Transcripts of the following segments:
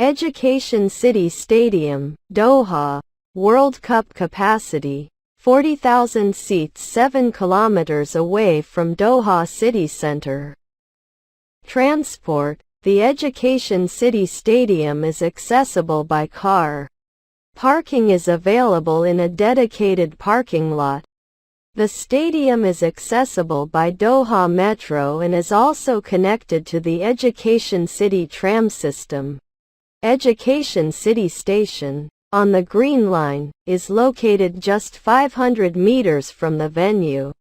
Education City Stadium, Doha. World Cup capacity, 40,000 seats 7 kilometers away from Doha city center. Transport. The Education City Stadium is accessible by car. Parking is available in a dedicated parking lot. The stadium is accessible by Doha Metro and is also connected to the Education City tram system. Education City Station, on the Green Line, is located just 500 meters from the venue.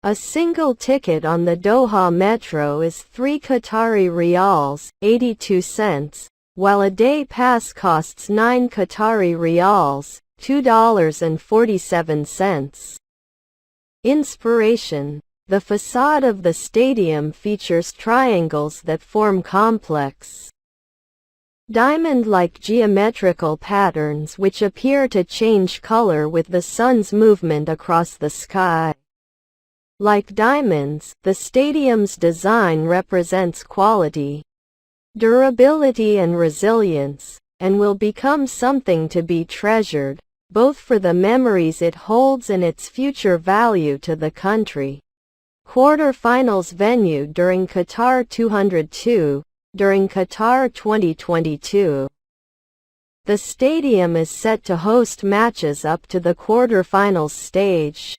A single ticket on the Doha Metro is 3 Qatari riyals, 82 cents, while a day pass costs 9 Qatari riyals, $2.47. Inspiration. The facade of the stadium features triangles that form complex, diamond-like geometrical patterns which appear to change color with the sun's movement across the sky. Like diamonds, the stadium's design represents quality, durability and resilience, and will become something to be treasured, both for the memories it holds and its future value to the country. Quarter-finals venue during Qatar 202. During Qatar 2022. The stadium is set to host matches up to the quarter-finals stage.